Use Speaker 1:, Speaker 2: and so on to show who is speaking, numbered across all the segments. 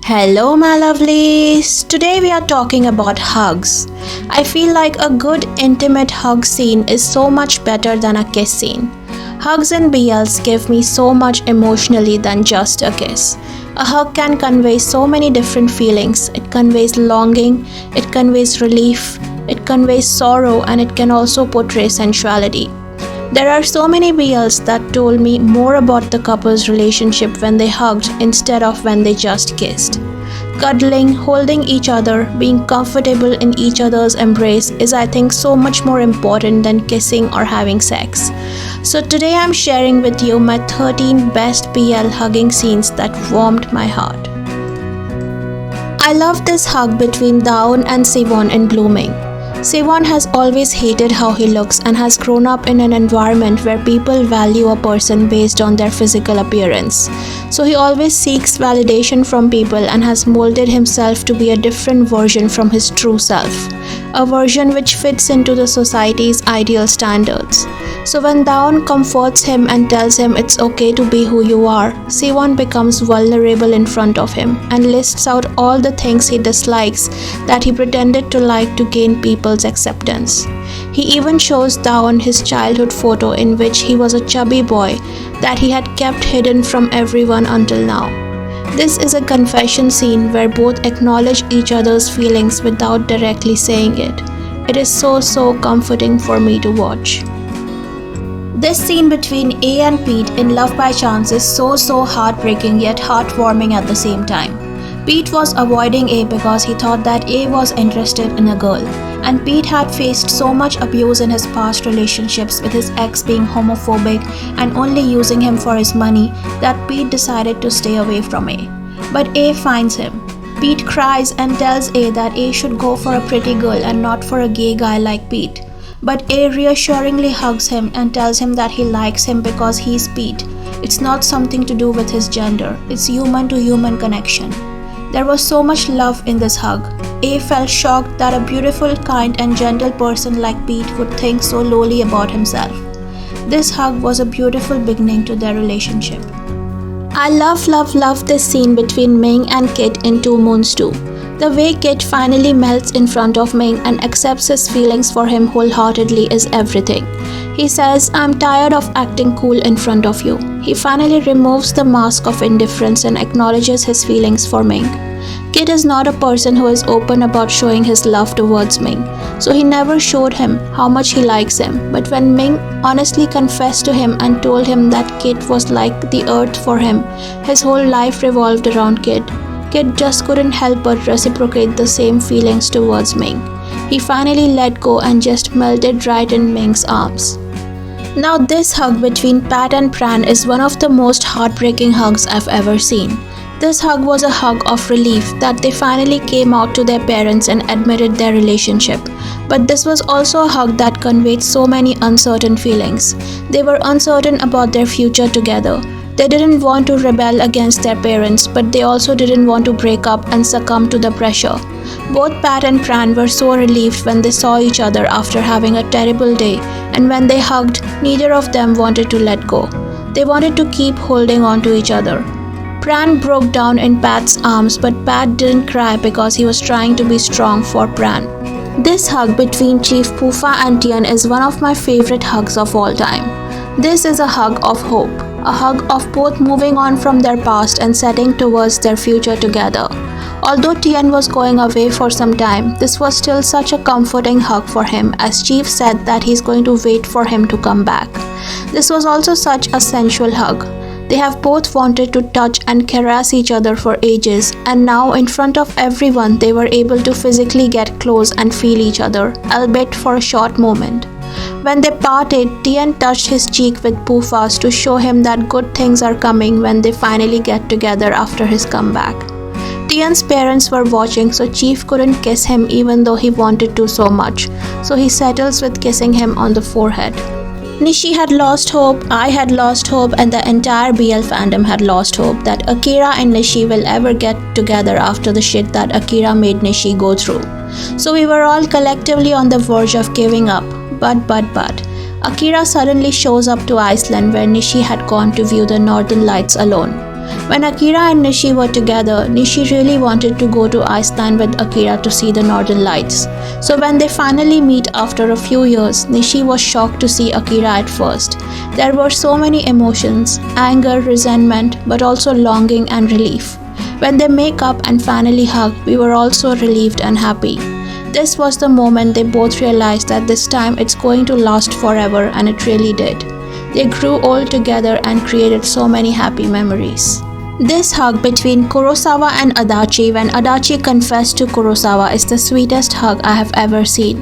Speaker 1: Hello, my lovelies. Today we are talking about hugs. I feel like a good intimate hug scene is so much better than a kiss scene. Hugs and BLs give me so much emotionally than just a kiss. A hug can convey so many different feelings. It conveys longing, it conveys relief, it conveys sorrow, and it can also portray sensuality. There are so many BLs that told me more about the couple's relationship when they hugged instead of when they just kissed. Cuddling, holding each other, being comfortable in each other's embrace is, I think, so much more important than kissing or having sex. So today I'm sharing with you my 13 best BL hugging scenes that warmed my heart. I love this hug between Dawn and Siwon in Blooming. Siwon has always hated how he looks and has grown up in an environment where people value a person based on their physical appearance. So he always seeks validation from people and has molded himself to be a different version from his true self, a version which fits into the society's ideal standards. So when Dawn comforts him and tells him it's okay to be who you are, Siwon becomes vulnerable in front of him and lists out all the things he dislikes that he pretended to like to gain people's acceptance. He even shows Dawn his childhood photo in which he was a chubby boy that he had kept hidden from everyone until now. This is a confession scene where both acknowledge each other's feelings without directly saying it. It is so comforting for me to watch. This scene between A and Pete in Love by Chance is so heartbreaking yet heartwarming at the same time. Pete was avoiding A because he thought that A was interested in a girl, and Pete had faced so much abuse in his past relationships with his ex being homophobic and only using him for his money that Pete decided to stay away from A. But A finds him. Pete cries and tells A that A should go for a pretty girl and not for a gay guy like Pete. But A reassuringly hugs him and tells him that he likes him because he's Pete. It's not something to do with his gender, it's human to human connection. There was so much love in this hug. A felt shocked that a beautiful, kind and gentle person like Pete would think so lowly about himself. This hug was a beautiful beginning to their relationship. I love this scene between Ming and Kit in Two Moons 2. The way Kit finally melts in front of Ming and accepts his feelings for him wholeheartedly is everything. He says, "I'm tired of acting cool in front of you." He finally removes the mask of indifference and acknowledges his feelings for Ming. Kit is not a person who is open about showing his love towards Ming, so he never showed him how much he likes him. But when Ming honestly confessed to him and told him that Kit was like the earth for him, his whole life revolved around Kit. Kit just couldn't help but reciprocate the same feelings towards Ming. He finally let go and just melted right in Ming's arms. Now this hug between Pat and Pran is one of the most heartbreaking hugs I've ever seen. This hug was a hug of relief that they finally came out to their parents and admitted their relationship. But this was also a hug that conveyed so many uncertain feelings. They were uncertain about their future together. They didn't want to rebel against their parents, but they also didn't want to break up and succumb to the pressure. Both Pat and Pran were so relieved when they saw each other after having a terrible day, and when they hugged, neither of them wanted to let go. They wanted to keep holding on to each other. Pran broke down in Pat's arms, but Pat didn't cry because he was trying to be strong for Pran. This hug between Chief Poofa and Tian is one of my favorite hugs of all time. This is a hug of hope. A hug of both moving on from their past and setting towards their future together. Although Tian was going away for some time, this was still such a comforting hug for him, as Chief said that he's going to wait for him to come back. This was also such a sensual hug. They have both wanted to touch and caress each other for ages, and now in front of everyone they were able to physically get close and feel each other, albeit for a short moment. When they parted, Tian touched his cheek with Poofa's to show him that good things are coming when they finally get together after his comeback. Tian's parents were watching, so Chief couldn't kiss him even though he wanted to so much, so he settles with kissing him on the forehead. Nishi had lost hope, I had lost hope, and the entire BL fandom had lost hope that Akira and Nishi will ever get together after the shit that Akira made Nishi go through. So we were all collectively on the verge of giving up. But Akira suddenly shows up to Iceland where Nishi had gone to view the northern lights alone. When Akira and Nishi were together, Nishi really wanted to go to Iceland with Akira to see the northern lights. So when they finally meet after a few years, Nishi was shocked to see Akira at first. There were so many emotions, anger, resentment, but also longing and relief. When they make up and finally hug, we were also relieved and happy. This was the moment they both realized that this time it's going to last forever, and it really did. They grew old together and created so many happy memories. This hug between Kurosawa and Adachi when Adachi confessed to Kurosawa is the sweetest hug I have ever seen.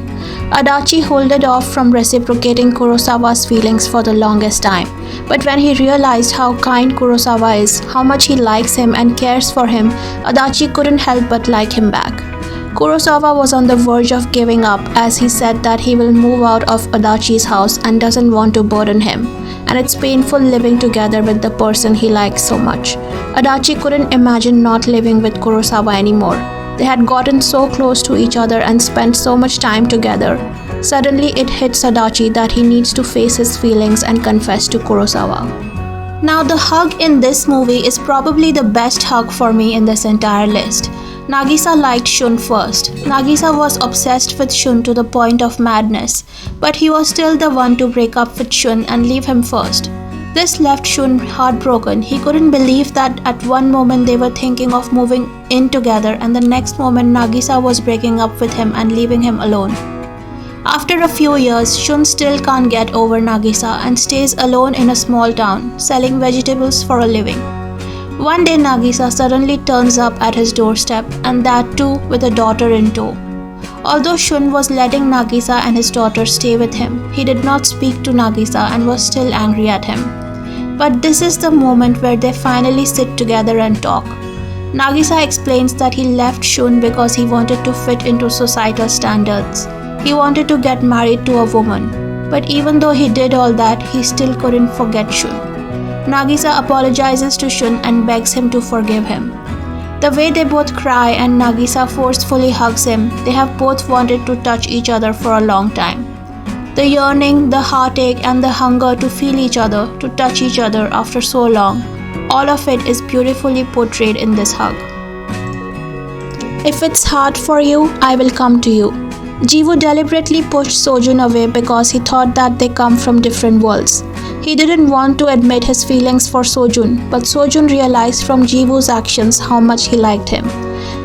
Speaker 1: Adachi held off from reciprocating Kurosawa's feelings for the longest time, but when he realized how kind Kurosawa is, how much he likes him and cares for him, Adachi couldn't help but like him back. Kurosawa was on the verge of giving up as he said that he will move out of Adachi's house and doesn't want to burden him, and it's painful living together with the person he likes so much. Adachi couldn't imagine not living with Kurosawa anymore. They had gotten so close to each other and spent so much time together. Suddenly it hits Adachi that he needs to face his feelings and confess to Kurosawa. Now the hug in this movie is probably the best hug for me in this entire list. Nagisa liked Shun first. Nagisa was obsessed with Shun to the point of madness, but he was still the one to break up with Shun and leave him first. This left Shun heartbroken. He couldn't believe that at one moment they were thinking of moving in together and the next moment Nagisa was breaking up with him and leaving him alone. After a few years, Shun still can't get over Nagisa and stays alone in a small town, selling vegetables for a living. One day Nagisa suddenly turns up at his doorstep, and that too with a daughter in tow. Although Shun was letting Nagisa and his daughter stay with him, he did not speak to Nagisa and was still angry at him. But this is the moment where they finally sit together and talk. Nagisa explains that he left Shun because he wanted to fit into societal standards. He wanted to get married to a woman. But even though he did all that, he still couldn't forget Shun. Nagisa apologizes to Shun and begs him to forgive him. The way they both cry and Nagisa forcefully hugs him, they have both wanted to touch each other for a long time. The yearning, the heartache and the hunger to feel each other, to touch each other after so long, all of it is beautifully portrayed in this hug. If it's hard for you, I will come to you. Jiwoo deliberately pushed Sojun away because he thought that they come from different worlds. He didn't want to admit his feelings for Sojun, but Sojun realized from Jiwoo's actions how much he liked him.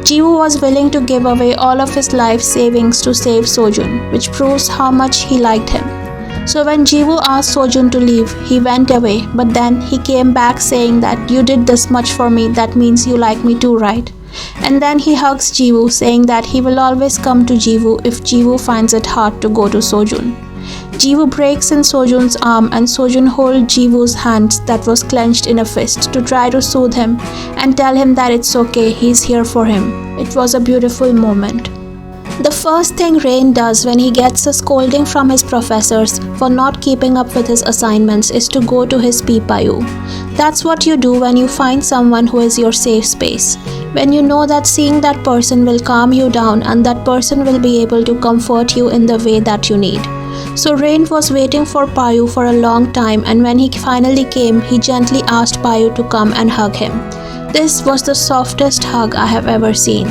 Speaker 1: Jiwoo was willing to give away all of his life savings to save Sojun, which proves how much he liked him. So when Jiwoo asked Sojun to leave, he went away, but then he came back saying that you did this much for me, that means you like me too, right? And then he hugs Jiwoo, saying that he will always come to Jiwoo if Jiwoo finds it hard to go to Sojun. Jiwoo breaks in Sojun's arm and Sojun holds Jiwoo's hand that was clenched in a fist to try to soothe him and tell him that it's okay, he's here for him. It was a beautiful moment. The first thing Rain does when he gets a scolding from his professors for not keeping up with his assignments is to go to his Pipayu. That's what you do when you find someone who is your safe space. When you know that seeing that person will calm you down and that person will be able to comfort you in the way that you need. So Rain was waiting for Payu for a long time, and when he finally came, he gently asked Payu to come and hug him. This was the softest hug I have ever seen.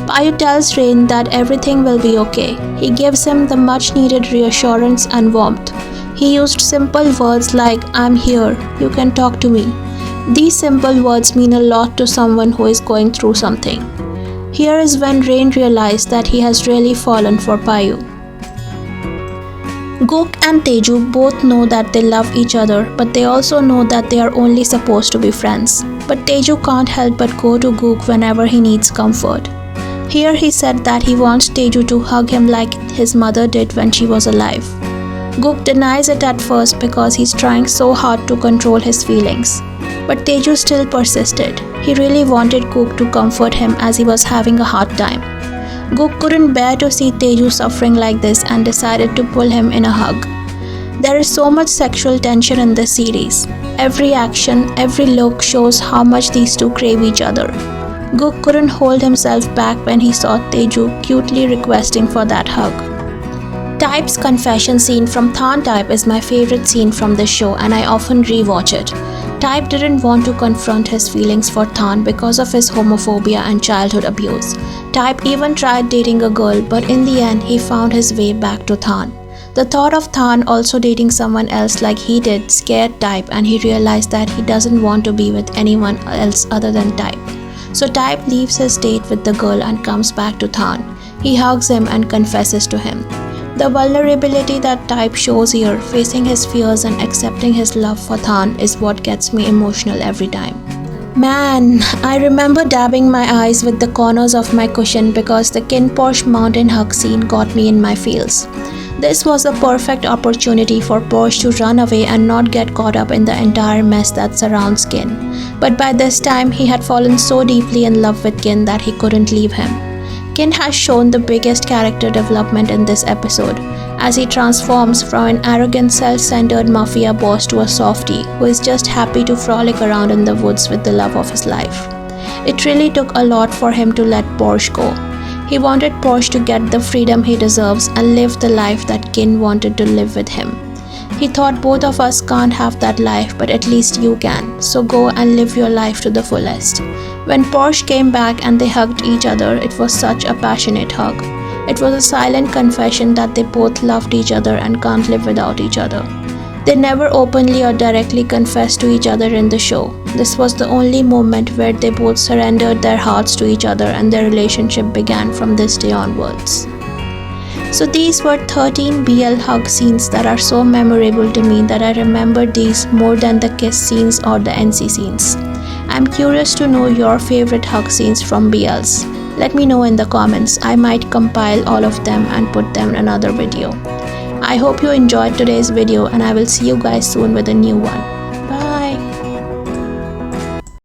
Speaker 1: Payu tells Rain that everything will be okay. He gives him the much needed reassurance and warmth. He used simple words like, I'm here, you can talk to me. These simple words mean a lot to someone who is going through something. Here is when Rain realized that he has really fallen for Payu. Gook and Teju both know that they love each other, but they also know that they are only supposed to be friends. But Teju can't help but go to Gook whenever he needs comfort. Here he said that he wants Teju to hug him like his mother did when she was alive. Gook denies it at first because he's trying so hard to control his feelings. But Teju still persisted. He really wanted Gook to comfort him as he was having a hard time. Gook couldn't bear to see Teju suffering like this and decided to pull him in a hug. There is so much sexual tension in this series. Every action, every look shows how much these two crave each other. Gook couldn't hold himself back when he saw Teju cutely requesting for that hug. Type's confession scene from Than Type is my favorite scene from this show and I often rewatch it. Type didn't want to confront his feelings for Than because of his homophobia and childhood abuse. Type even tried dating a girl, but in the end he found his way back to Than. The thought of Than also dating someone else like he did scared Type, and he realized that he doesn't want to be with anyone else other than Type. So Type leaves his date with the girl and comes back to Than. He hugs him and confesses to him. The vulnerability that Type shows here, facing his fears and accepting his love for Than, is what gets me emotional every time. Man, I remember dabbing my eyes with the corners of my cushion because the Kin Porsche mountain hug scene got me in my feels. This was a perfect opportunity for Porsche to run away and not get caught up in the entire mess that surrounds Kin. But by this time, he had fallen so deeply in love with Kin that he couldn't leave him. Kin has shown the biggest character development in this episode, as he transforms from an arrogant, self-centered mafia boss to a softie who is just happy to frolic around in the woods with the love of his life. It really took a lot for him to let Porsche go. He wanted Porsche to get the freedom he deserves and live the life that Kin wanted to live with him. He thought both of us can't have that life, but at least you can, so go and live your life to the fullest. When Porsche came back and they hugged each other, it was such a passionate hug. It was a silent confession that they both loved each other and can't live without each other. They never openly or directly confessed to each other in the show. This was the only moment where they both surrendered their hearts to each other, and their relationship began from this day onwards. So these were 13 BL hug scenes that are so memorable to me that I remember these more than the kiss scenes or the NC scenes. I'm curious to know your favorite hug scenes from BLs. Let me know in the comments. I might compile all of them and put them in another video. I hope you enjoyed today's video, and I will see you guys soon with a new one.